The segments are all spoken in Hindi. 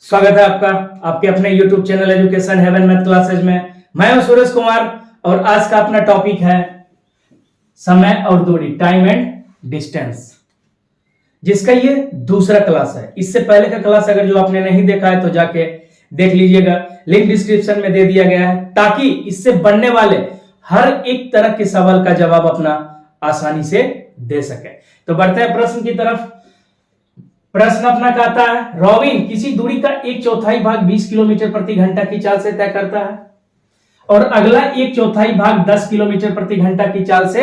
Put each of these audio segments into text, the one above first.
स्वागत है आपका आपके अपने YouTube channel education heaven math classes में। मैं हूं सूरज कुमार और आज का अपना टॉपिक है समय और दूरी, टाइम एंड डिस्टेंस, जिसका ये दूसरा क्लास है। इससे पहले का क्लास अगर जो आपने नहीं देखा है तो जाके देख लीजिएगा, लिंक डिस्क्रिप्शन में दे दिया गया है, ताकि इससे बनने वाले हर एक तरह के सवाल का जवाब अपना आसानी से दे सके। तो बढ़ते हैं प्रश्न की तरफ। प्रश्न अपना कहता है, रॉबिन किसी दूरी का 1/4 भाग 20 किलोमीटर प्रति घंटा की चाल से तय करता है और अगला 1/4 भाग 10 किलोमीटर प्रति घंटा की चाल से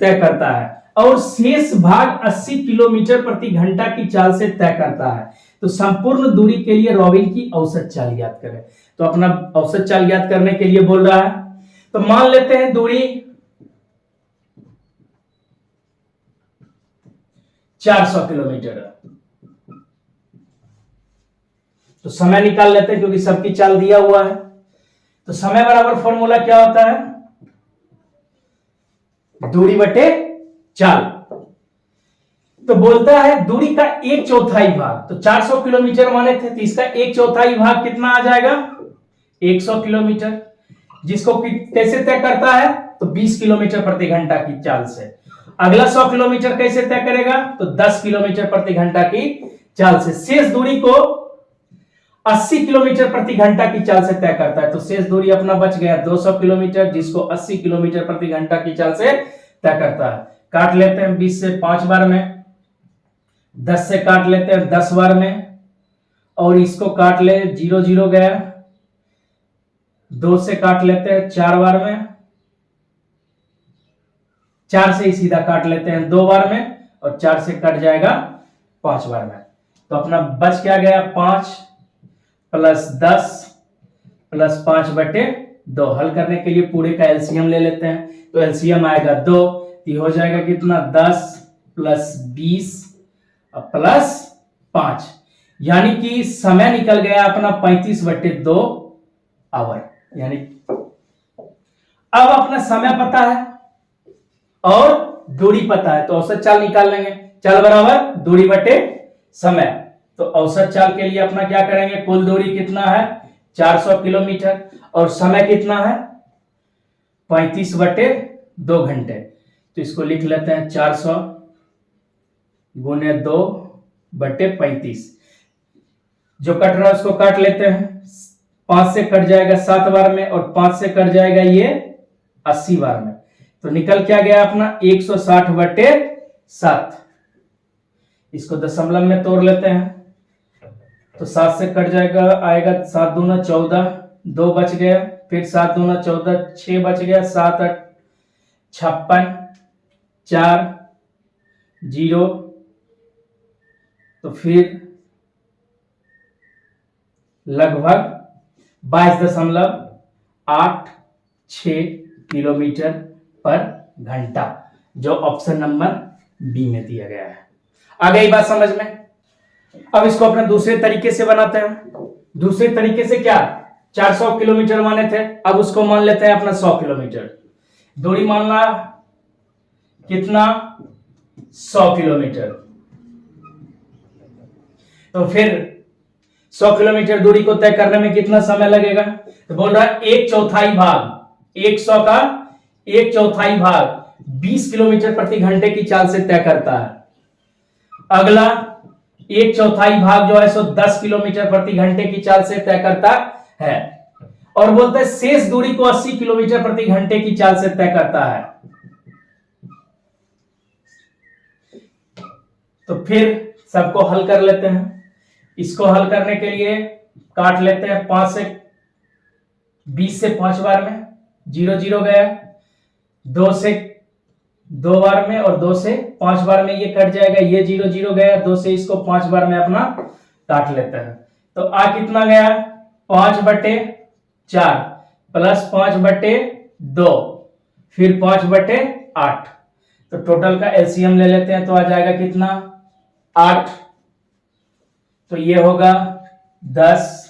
तय करता है और शेष भाग 80 किलोमीटर प्रति घंटा की चाल से तय करता है। तो संपूर्ण दूरी के लिए रॉबिन की औसत चाल ज्ञात करें। तो अपना औसत चाल ज्ञात करने के लिए बोल रहा है। तो मान लेते हैं दूरी 400 किलोमीटर है। तो समय निकाल लेते हैं क्योंकि सबकी चाल दिया हुआ है। तो समय बराबर फॉर्मूला क्या होता है, दूरी बटे चाल। तो बोलता है दूरी का 1/4 भाग, तो 400 किलोमीटर माने थे, तो इसका 1/4 भाग कितना आ जाएगा, 100 किलोमीटर, जिसको कैसे तय करता है, तो 20 किलोमीटर प्रति घंटा की चाल से। अगला 100 किलोमीटर कैसे तय करेगा, तो 10 किलोमीटर प्रति घंटा की चाल से। शेष दूरी को 80 किलोमीटर प्रति घंटा की चाल से तय करता है। तो शेष दूरी अपना बच गया 200 किलोमीटर, जिसको 80 किलोमीटर प्रति घंटा की चाल से तय करता है। काट लेते हैं 20 से 5 बार में, 10 से काट लेते हैं 10 बार में, और इसको काट ले 0 0 गया, 2 से काट लेते हैं 4 बार में, 4 से ही सीधा काट लेते हैं 2 बार में, और 4 से कट जाएगा 5 बार में। तो अपना बच क्या गया, 5 प्लस 10 प्लस 5 बटे 2। हल करने के लिए पूरे का एलसीएम ले लेते हैं। तो एलसीएम आएगा 2, तो हो जाएगा कितना, 10 प्लस 20 प्लस 5, यानी कि समय निकल गया अपना 35/2 आवर। यानी अब अपना समय पता है और दूरी पता है, तो औसत चाल निकाल लेंगे। चाल बराबर दूरी बटे समय। तो औसत चाल के लिए अपना क्या करेंगे, कुल दूरी कितना है 400 किलोमीटर और समय कितना है 35/2 घंटे। तो इसको लिख लेते हैं 400 गुने 2/35। जो कट रहा है उसको काट लेते हैं, 5 से कट जाएगा 7 बार में, और 5 से कट जाएगा ये 80 बार में। तो निकल क्या गया अपना 160/7। इसको दशमलव में तोड़ लेते हैं, तो 7 से कट जाएगा, आएगा 7 दूना 14, 2 बच गया, फिर 7 दूना 14, 6 बच गया, 7 8 56, 4 0, तो फिर लगभग 22.86 किलोमीटर पर घंटा, जो ऑप्शन नंबर बी में दिया गया है। आ गई बात समझ में। अब इसको अपने दूसरे तरीके से बनाते हैं। दूसरे तरीके से क्या, 400 किलोमीटर माने थे, अब उसको मान लेते हैं अपना 100 किलोमीटर। दूरी मानना कितना, 100 किलोमीटर। तो फिर 100 किलोमीटर दूरी को तय करने में कितना समय लगेगा, तो बोल रहा है 1/4 भाग 100 का 1/4 भाग 20 किलोमीटर प्रति घंटे की चाल से तय करता है। अगला 1/4 भाग जो है सो 10 किलोमीटर प्रति घंटे की चाल से तय करता है, और बोलते हैं शेष दूरी को 80 किलोमीटर प्रति घंटे की चाल से तय करता है। तो फिर सबको हल कर लेते हैं। इसको हल करने के लिए काट लेते हैं 5 से 20 से 5 बार में, 0 0 गया, 2 से 2 बार में, और 2 से 5 बार में ये कट जाएगा, ये 0 0 गया, 2 से इसको 5 बार में अपना काट लेते हैं। तो आ कितना गया, 5/4 प्लस 5/2, फिर 5/8। तो टोटल का एलसीएम ले लेते हैं, तो आ जाएगा कितना, 8। तो ये होगा 10,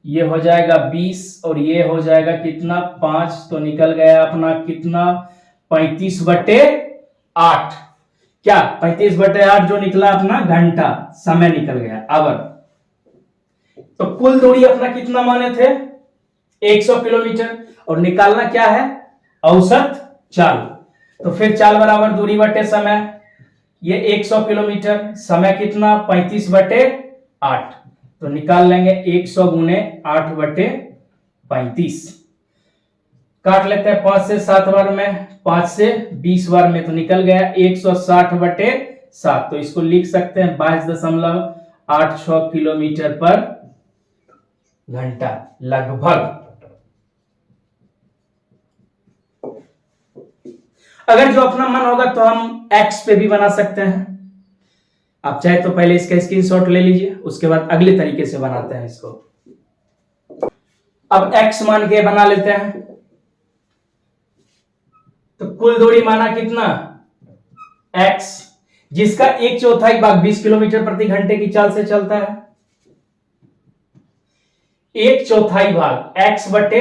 ये हो जाएगा 20, और ये हो जाएगा कितना, 5। तो निकल गया अपना कितना, 35/8। क्या 35/8 जो निकला अपना घंटा, समय निकल गया आवर। तो कुल दूरी अपना कितना माने थे 100 किलोमीटर, और निकालना क्या है औसत चाल। तो फिर चाल बराबर दूरी बटे समय, ये 100 किलोमीटर, समय कितना 35 बटे 8, तो निकाल लेंगे 100 गुने 8 बटे 35, काट लेते हैं 5 से 7 बार में, 5 से 20 बार में, तो निकल गया 160 बटे 7, तो इसको लिख सकते हैं 22.86 किलोमीटर पर घंटा लगभग। अगर जो अपना मन होगा तो हम एक्स पे भी बना सकते हैं, आप चाहे तो पहले इसका स्क्रीनशॉट ले लीजिए, उसके बाद अगले तरीके से बनाते हैं इसको। अब एक्स मान के बना लेते हैं, तो कुल दूरी माना कितना एक्स, जिसका 1/4 भाग 20 किलोमीटर प्रति घंटे की चाल से चलता है। 1/4 भाग एक्स बटे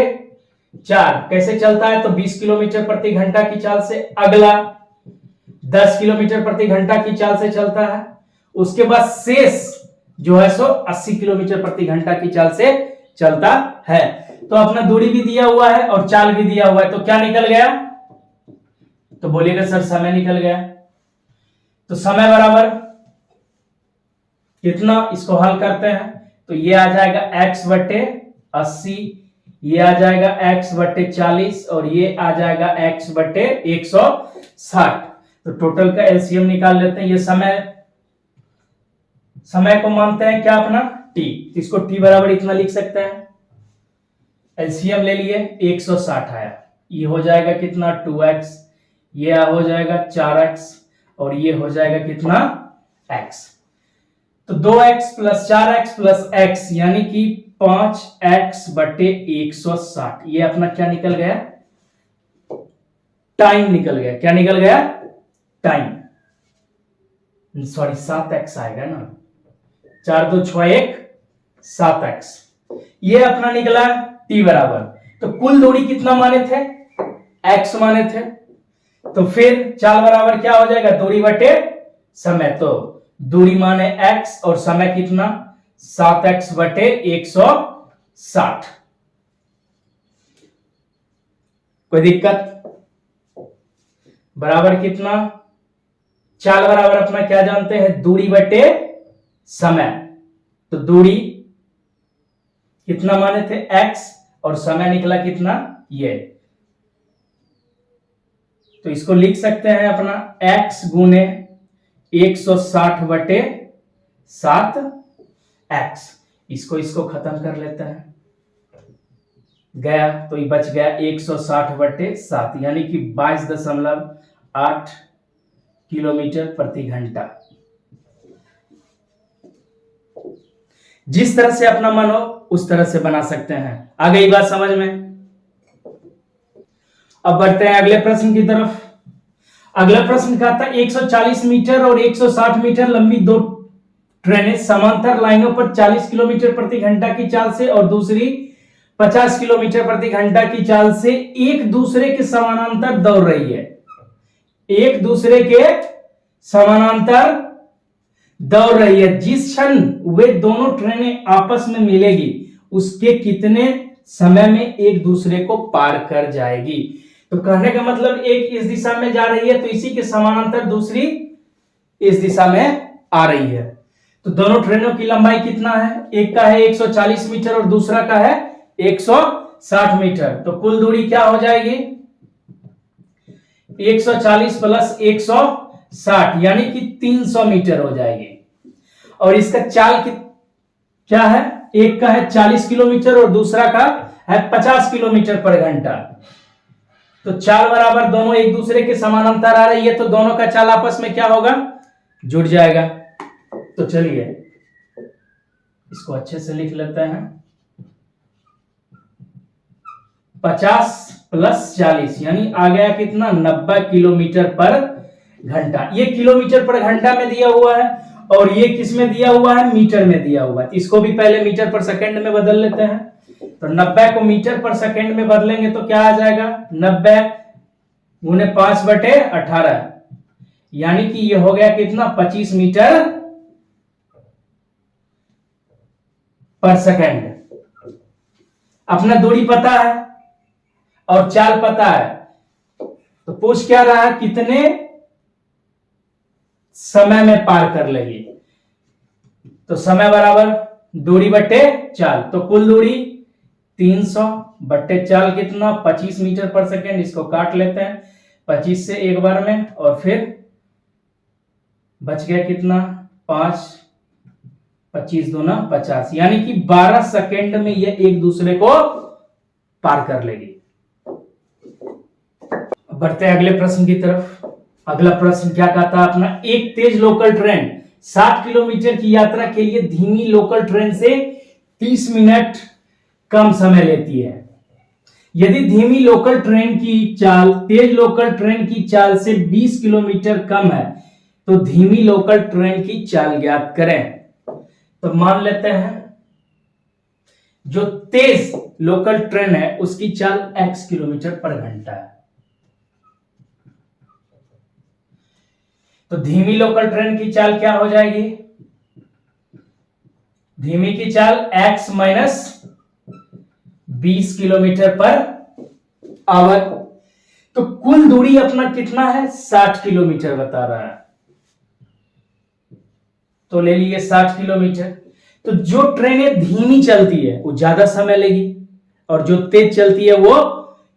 4 कैसे चलता है, तो 20 किलोमीटर प्रति घंटा की चाल से, अगला 10 किलोमीटर प्रति घंटा की चाल से चलता है, उसके बाद शेष जो है सो 80 किलोमीटर प्रति घंटा की चाल से चलता है। तो अपना दूरी भी दिया हुआ है और चाल भी दिया हुआ है, तो क्या निकल गया, तो बोलिएगा सर समय निकल गया। तो समय बराबर कितना, इसको हल करते हैं तो ये आ जाएगा x बटे 80, ये आ जाएगा x बटे 40 और ये आ जाएगा x बटे 160। तो टोटल का एलसीएम निकाल लेते हैं। ये समय को मानते हैं क्या अपना t, इसको t बराबर इतना लिख सकते हैं। एलसीएम ले लिए 160 आया, ये हो जाएगा कितना 2x, ये हो जाएगा 4x और ये हो जाएगा कितना x। तो 2x plus 4x plus x यानी कि 5x बटे 160, ये अपना क्या निकल गया, टाइम निकल गया। क्या निकल गया, टाइम, सॉरी 7x आएगा ना, 4 2 6 1 7x, ये अपना निकला t बराबर। तो कुल दूरी कितना माने थे, x माने थे, तो फिर चाल बराबर क्या हो जाएगा दूरी बटे समय, तो दूरी माने x और समय कितना 7x बटे 160। कोई दिक्कत, बराबर कितना, चाल बराबर अपना क्या जानते हैं दूरी बटे समय, तो दूरी कितना माने थे x और समय निकला कितना ये, तो इसको लिख सकते हैं अपना x गुने 160 बटे 7x, इसको खत्म कर लेते हैं, गया तो ये बच गया 160 बटे 7 यानी कि 22.8 किलोमीटर प्रति घंटा। जिस तरह से अपना मन हो उस तरह से बना सकते हैं। आ गई बात समझ में। अब बढ़ते हैं अगले प्रश्न की तरफ। अगला प्रश्न का था 140 मीटर और 160 मीटर लंबी दो ट्रेनें समांतर लाइनों पर 40 किलोमीटर प्रति घंटा की चाल से और दूसरी 50 किलोमीटर प्रति घंटा की चाल से एक दूसरे के समानांतर दौड़ रही है। एक दूसरे के समानांतर दौड़ रही है। जिस क्षण वे दोनों ट्रेनें आपस में मिलेगी उसके कितने समय में एक दूसरे को पार कर जाएगी। तो कहने का मतलब एक इस दिशा में जा रही है तो इसी के समानांतर दूसरी इस दिशा में आ रही है। तो दोनों ट्रेनों की लंबाई कितना है, एक का है 140 मीटर और दूसरा का है 160 मीटर। तो कुल दूरी क्या हो जाएगी 140 प्लस 160 यानी कि 300 मीटर हो जाएगी। और इसका चाल क्या है, एक का है 40 किलोमीटर और दूसरा का है 50 किलोमीटर पर घंटा। तो चाल बराबर दोनों एक दूसरे के समानांतर आ रही है तो दोनों का चाल आपस में क्या होगा, जुड़ जाएगा। तो चलिए इसको अच्छे से लिख लेते हैं। 50 प्लस 40 यानी आ गया कितना 90 किलोमीटर पर घंटा। ये किलोमीटर पर घंटा में दिया हुआ है और ये किस में दिया हुआ है, मीटर में दिया हुआ है। इसको भी पहले मीटर पर सेकंड में बदल लेते हैं। तो 90 को मीटर पर सेकंड में बदलेंगे तो क्या आ जाएगा 90 गुने 5 बटे 18 यानी कि ये हो गया कितना 25 मीटर पर सेकेंड। अपना दूरी पता है और चाल पता है, तो पूछ क्या रहा है, कितने समय में पार कर लेगी। तो समय बराबर दूरी बटे चाल, तो कुल दूरी 300 बटे चाल कितना 25 मीटर पर सेकेंड। इसको काट लेते हैं 25 से एक बार में, और फिर बच गया कितना 5, 25 दूना 50, यानी कि 12 सेकेंड में ये एक दूसरे को पार कर लेगी। बढ़ते हैं अगले प्रश्न की तरफ। अगला प्रश्न क्या कहता है अपना, एक तेज लोकल ट्रेन 60 किलोमीटर की यात्रा के लिए धीमी लोकल ट्रेन से 30 मिनट कम समय लेती है। यदि धीमी लोकल ट्रेन की चाल तेज लोकल ट्रेन की चाल से 20 किलोमीटर कम है तो धीमी लोकल ट्रेन की चाल ज्ञात करें। तो मान लेते हैं जो तेज लोकल ट्रेन है उसकी चाल x किलोमीटर पर घंटा है, तो धीमी लोकल ट्रेन की चाल क्या हो जाएगी, धीमी की चाल x minus 20 kilometre per hour. तो कुल दूरी अपना कितना है 60 किलोमीटर बता रहा है, तो ले लिए 60 किलोमीटर। तो जो ट्रेनें धीमी चलती है वो ज्यादा समय लेगी और जो तेज चलती है वो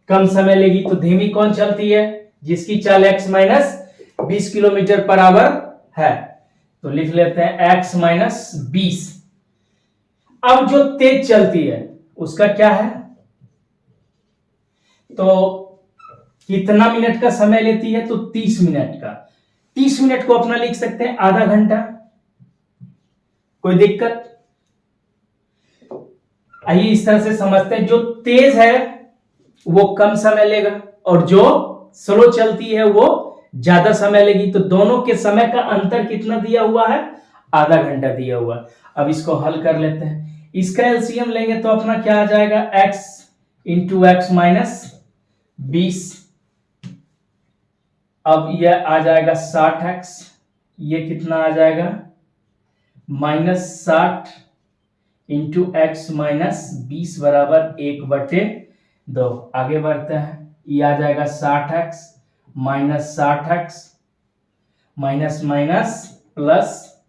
कम समय लेगी। तो धीमी कौन चलती है, जिसकी चाल x minus 20 kilometre per hour है, तो लिख लेते हैं x माइनस 20। अब जो तेज चलती है उसका क्या है, तो कितना मिनट का समय लेती है, तो 30 मिनट का। 30 मिनट को अपना लिख सकते हैं आधा घंटा, कोई दिक्कत। आइए इस तरह से समझते हैं, जो तेज है वो कम समय लेगा और जो स्लो चलती है वो ज्यादा समय लेगी। तो दोनों के समय का अंतर कितना दिया हुआ है, आधा घंटा दिया हुआ। अब इसको हल कर लेते हैं, इसका एलसीएम लेंगे तो अपना क्या आ जाएगा, x इंटू एक्स माइनस 20। अब यह आ जाएगा 60x, ये कितना आ जाएगा माइनस 60 इंटू एक्स माइनस 20 बराबर 1/2। आगे बढ़ते हैं, ये आ जाएगा 60x minus 60x minus minus plus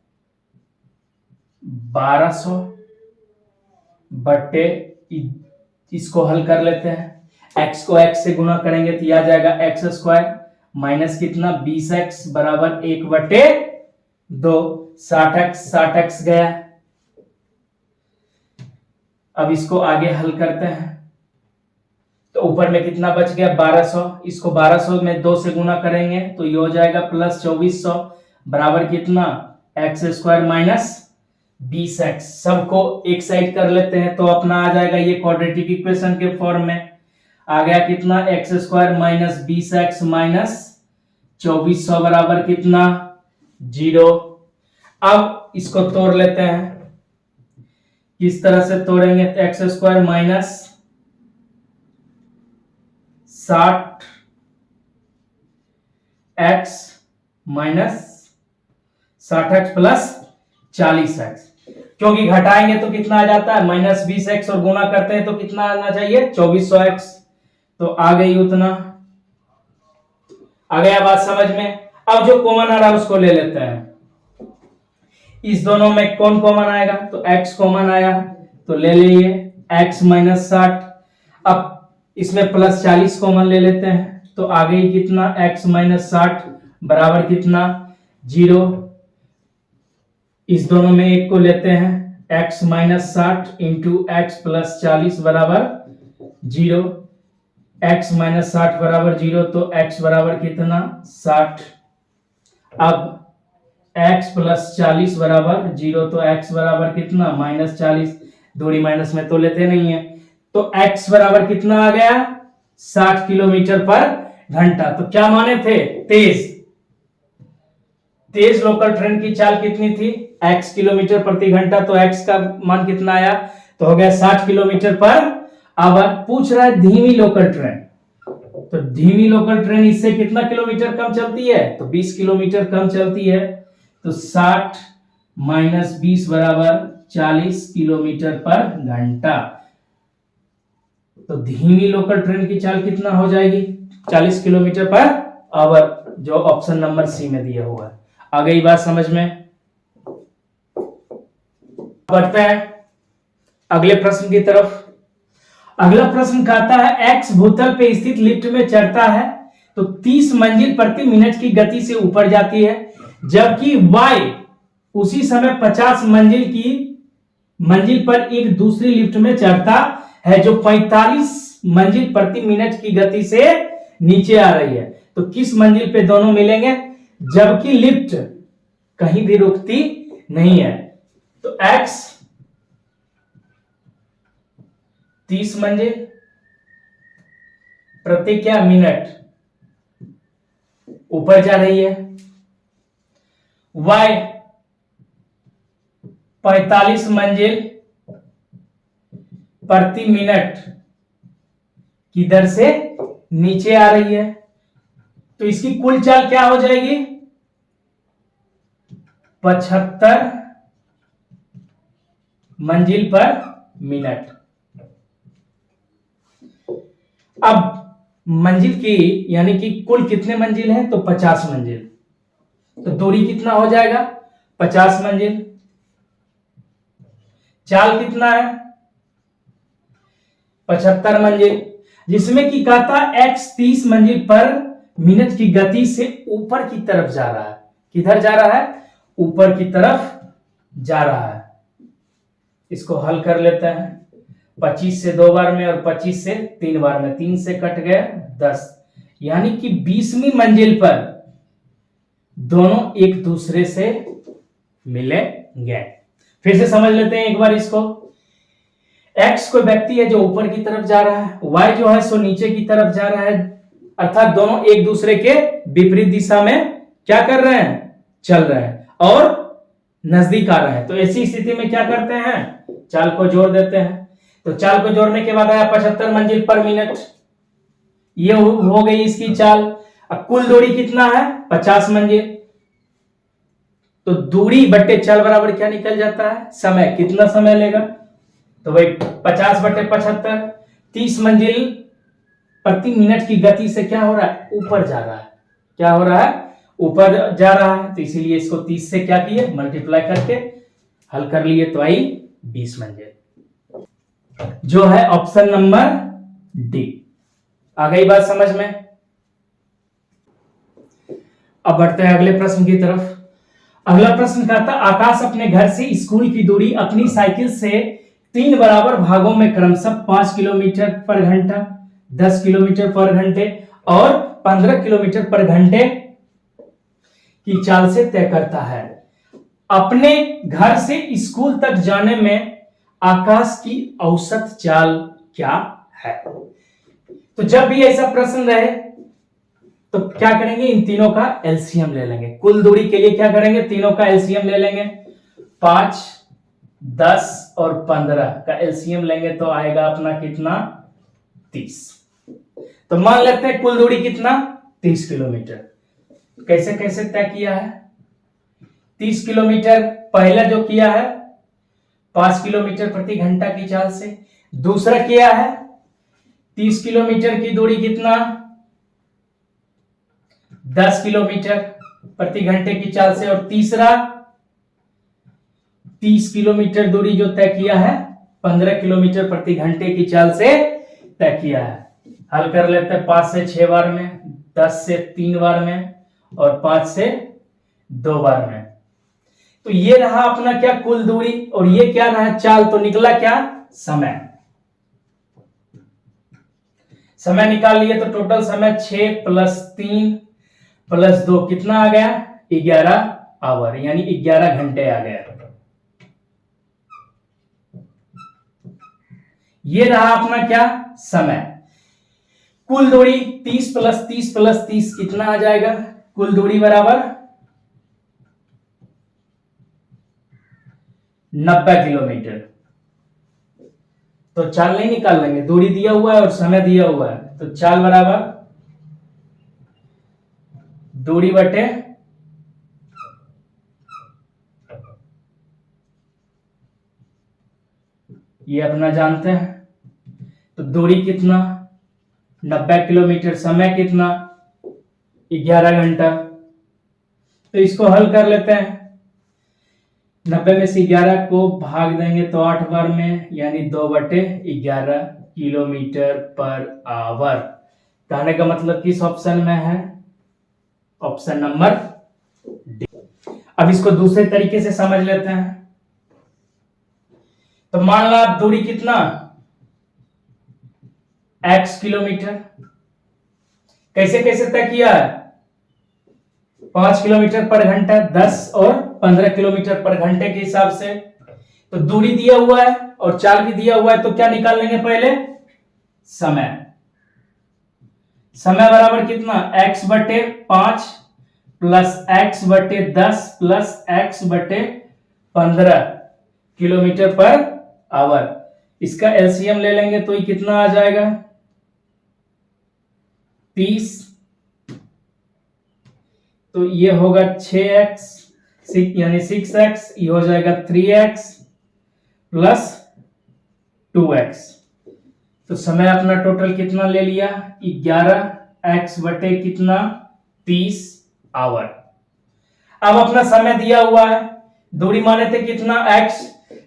1200 बटे, इसको हल कर लेते हैं, x को x से गुना करेंगे तो यह आ जाएगा x स्क्वायर माइनस कितना 20x बराबर 1/2। 60x गया। अब इसको आगे हल करते हैं, तो ऊपर में कितना बच गया 1200, इसको 1200 में 2 से गुना करेंगे तो ये हो जाएगा प्लस 2400 बराबर कितना x स्क्वायर माइनस 20x। सबको एक साइड कर लेते हैं तो अपना आ जाएगा ये क्वाड्रेटिक इक्वेशन के फॉर्म में। आ गया कितना x square minus 20x minus 2400 बराबर कितना 0। अब इसको तोड़ लेते हैं, किस तरह से तोड़ेंगे, तो x square minus 60x minus 60x plus 40x, क्योंकि घटाएंगे तो कितना आ जाता है माइनस 20x और गुना करते हैं तो कितना आना चाहिए 2400x। तो आ गई उतना, आ गया बात समझ में। अब जो कॉमन आ रहा है उसको ले लेते हैं, इस दोनों में कौन कॉमन आएगा, तो x कॉमन आया तो ले लिए x माइनस 60। अब इसमें प्लस 40 कॉमन ले लेते हैं तो आ गई कितना x माइनस 60 बराबर कितना 0। इस दोनों में एक को लेते हैं, x minus 60 into x plus 40 बराबर 0। x माइनस 60 बराबर 0 तो x बराबर कितना 60। अब x प्लस 40 बराबर 0 तो x बराबर कितना माइनस 40, दूरी माइनस में तो लेते नहीं है, तो x बराबर कितना आ गया 60 किलोमीटर पर घंटा। तो क्या माने थे, तेज लोकल ट्रेन की चाल कितनी थी x किलोमीटर प्रति घंटा, तो x का मान कितना आया, तो हो गया 60 किलोमीटर पर आवर। पूछ रहा है धीमी लोकल ट्रेन, तो धीमी लोकल ट्रेन इससे कितना किलोमीटर कम चलती है, तो 20 किलोमीटर कम चलती है। तो 60 माइनस 20 बराबर 40 किलोमीटर पर घंटा। तो धीमी लोकल ट्रेन की चाल कितना हो जाएगी? 40 किलोमीटर पर आवर, जो ऑप्शन नंबर सी में दिया हुआ है। आ गई बात समझ में? बढ़ते हैं अगले प्रश्न की तरफ। अगला प्रश्न कहता है एक्स भूतल पे स्थित लिफ्ट में चढ़ता है तो 30 मंजिल प्रति मिनट की गति से ऊपर जाती है, जबकि वाई उसी समय 50 मंजिल पर एक दूसरी लिफ्ट में चढ़ता है जो 45 मंजिल प्रति मिनट की गति से नीचे आ रही है। तो किस मंजिल पे दोनों मिलेंगे जबकि लिफ्ट कहीं भी रुकती नहीं है? तो एक्स 30 मंजिल प्रति क्या मिनट ऊपर जा रही है, y 45 मंजिल प्रति मिनट की दर से नीचे आ रही है। तो इसकी कुल चाल क्या हो जाएगी? 75 मंजिल पर मिनट। अब मंजिल की यानी कि कुल कितने मंजिल है? तो 50 मंजिल। तो दूरी कितना हो जाएगा? 50 मंजिल। चाल कितना है? 75 मंजिल, जिसमें कि कहता x 30 मंजिल पर मिनट की गति से ऊपर की तरफ जा रहा है। किधर जा रहा है? ऊपर की तरफ जा रहा है। इसको हल कर लेते हैं। 25 से 2 बार में और 25 से 3 बार में, 3 से कट गए 10, यानी कि 20वीं मंजिल पर दोनों एक दूसरे से मिलेंगे। फिर से समझ लेते हैं एक बार इसको। x कोई व्यक्ति है जो ऊपर की तरफ जा रहा है, y जो है सो नीचे की तरफ जा रहा है, अर्थात दोनों एक दूसरे के विपरीत दिशा में क्या कर रहे हैं? चल रहे हैं और नजदीक आ रहे हैं। तो ऐसी स्थिति में क्या करते हैं? चाल को जोड़ देते हैं। तो चाल को जोड़ने के बाद आया 75 मंजिल पर मिनट, ये हो गई इसकी चाल। अब कुल दूरी कितना है? 50 मंजिल। तो दूरी बट्टे चाल बराबर क्या निकल जाता है? समय। कितना समय लेगा? तो भाई 50 बट्टे 75, 30 मंजिल प्रति मिनट की गति से क्या हो रहा है? ऊपर जा रहा है। क्या हो रहा है? ऊपर जा रहा है। तो इसीलिए इसको 30 से क्या किए? मल्टीप्लाई करके हल कर लिए, तो आई 20 मंजिल, जो है ऑप्शन नंबर डी। आ गई बात समझ में? अब बढ़ते हैं अगले प्रश्न की तरफ। अगला प्रश्न कहता आकाश अपने घर से स्कूल की दूरी अपनी साइकिल से 3 बराबर भागों में क्रमशः 5 किलोमीटर पर घंटा, 10 किलोमीटर पर घंटे और 15 किलोमीटर पर घंटे की चाल से तय करता है। अपने घर से स्कूल तक जाने में आकाश की औसत चाल क्या है? तो जब भी ऐसा प्रश्न रहे तो क्या करेंगे? इन तीनों का एलसीएम ले लेंगे। कुल दूरी के लिए क्या करेंगे? तीनों का एलसीएम ले लेंगे। 5, 10 और 15 का एलसीएम लेंगे तो आएगा अपना कितना? 30। तो मान लेते हैं कुल दूरी कितना? 30 किलोमीटर। कैसे कैसे तय किया है? 30 किलोमीटर पहला जो किया है 5 किलोमीटर प्रति घंटा की चाल से, दूसरा किया है 30 किलोमीटर की दूरी कितना? 10 किलोमीटर प्रति घंटे की चाल से, और तीसरा 30 किलोमीटर दूरी जो तय किया है 15 किलोमीटर प्रति घंटे की चाल से तय किया है। हल कर लेते हैं। 5 से 6 बार में, 10 से 3 बार में और 5 से 2 बार में। तो ये रहा अपना क्या? कुल दूरी। और ये क्या रहा? चाल। तो निकला क्या? समय। समय निकाल लिए तो टोटल समय 6 + 3 + 2 कितना आ गया? 11 आवर, यानी 11 घंटे आ गया। ये रहा अपना क्या? समय। कुल दूरी 30 + 30 + 30 कितना आ जाएगा? कुल दूरी बराबर 90 किलोमीटर। तो चाल नहीं निकाल लेंगे, दूरी दिया हुआ है और समय दिया हुआ है। तो चाल बराबर दूरी बटे ये अपना जानते हैं। तो दूरी कितना 90 किलोमीटर, समय कितना 11 घंटा। तो इसको हल कर लेते हैं। 90 में से 11 को भाग देंगे तो 8 बार में, यानी 2/11 किलोमीटर पर आवर। कहने का मतलब किस ऑप्शन में है? Option number D. अब इसको दूसरे तरीके से समझ लेते हैं। तो मान लो आप दूरी कितना x किलोमीटर, कैसे कैसे तय किया है? 5 किलोमीटर पर घंटा, 10 और 15 किलोमीटर पर घंटे के हिसाब से। तो दूरी दिया हुआ है और चाल भी दिया हुआ है, तो क्या निकाल लेंगे पहले? समय। समय बराबर कितना? x/5 plus x/10 plus x/15 kilometre per hour. इसका एलसीएम ले लेंगे तो ये कितना आ जाएगा? 30। तो ये होगा 6x, यानी 6x, ये हो जाएगा 3x प्लस 2x। तो समय अपना टोटल कितना ले लिया? 11x बटे कितना? 30 आवर। अब अपना समय दिया हुआ है, दूरी माने थे कितना? x,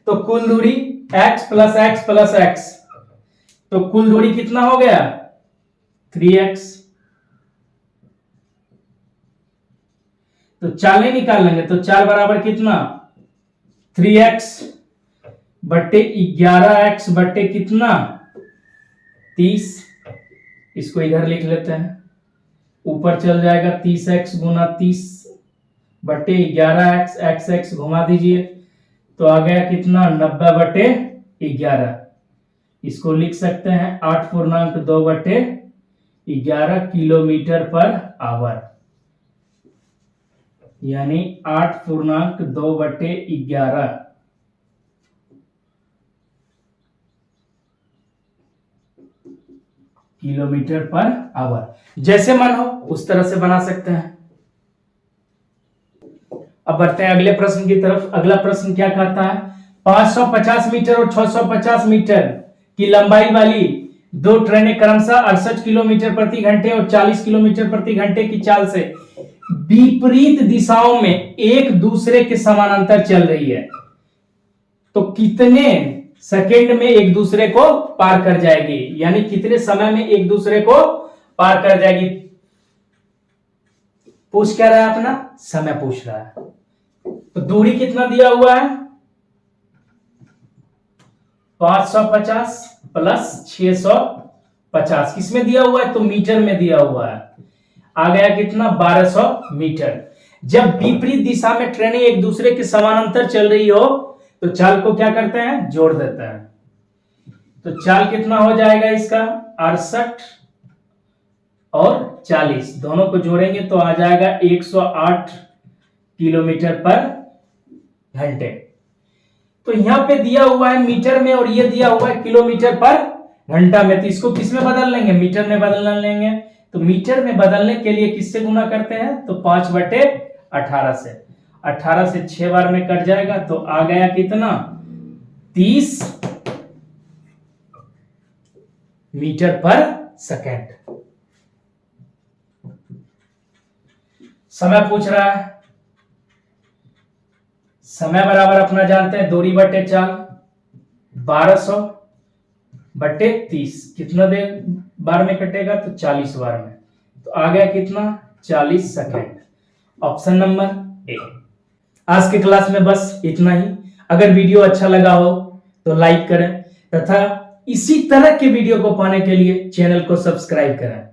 तो कुल दूरी x plus x plus x, तो कुल दूरी कितना हो गया? 3x। तो चालें निकाल लेंगे, तो 4 बराबर कितना? 3x बटे 11x बटे कितना? 30। इसको इधर लिख लेते हैं, ऊपर चल जाएगा 30x गुना 30 बटे 11x, x घुमा दीजिए तो आ गया कितना? 90/11। इसको लिख सकते हैं 8.2/11 किलोमीटर पर आवर, यानी 8.2/11 किलोमीटर पर आवर। जैसे मन हो उस तरह से बना सकते हैं। अब बढ़ते हैं अगले प्रश्न की तरफ। अगला प्रश्न क्या कहता है? 550 मीटर और 650 मीटर की लंबाई वाली दो ट्रेनें क्रमशः 68 किलोमीटर प्रति घंटे और 40 किलोमीटर प्रति घंटे की चाल से विपरीत दिशाओं में एक दूसरे के समानांतर चल रही है, तो कितने सेकेंड में एक दूसरे को पार कर जाएगी, यानी कितने समय में एक दूसरे को पार कर जाएगी? पूछ क्या रहा है? अपना समय पूछ रहा है। तो दूरी कितना दिया हुआ है? 550 प्लस 650। किसमें दिया हुआ है? तो मीटर में दिया हुआ है। आ गया कितना? 1200 मीटर। जब विपरीत दिशा में ट्रेनें एक दूसरे के समानांतर चल रही हो तो चाल को क्या करते हैं? जोड़ देते हैं। तो चाल कितना हो जाएगा इसका? 68 और 40 दोनों को जोड़ेंगे तो आ जाएगा 108 किलोमीटर पर घंटे। तो यहां पे दिया हुआ है मीटर में और ये दिया हुआ है किलोमीटर पर घंटा में, तो इसको किस में बदल लेंगे? मीटर में बदल लेंगे। तो मीटर में बदलने के लिए किससे गुना करते हैं? तो 5/18 से। 18 से 6 बार में कट जाएगा तो आ गया कितना? 30 मीटर पर सेकेंड। समय पूछ रहा है। समय बराबर अपना जानते हैं दूरी बटे चाल, 1200/30 कितना देर बार में कटेगा? तो 40 बार में। तो आ गया कितना? 40 सेकेंड। Option number A. आज के क्लास में बस इतना ही। अगर वीडियो अच्छा लगा हो तो लाइक करें तथा इसी तरह के वीडियो को पाने के लिए चैनल को सब्सक्राइब करें।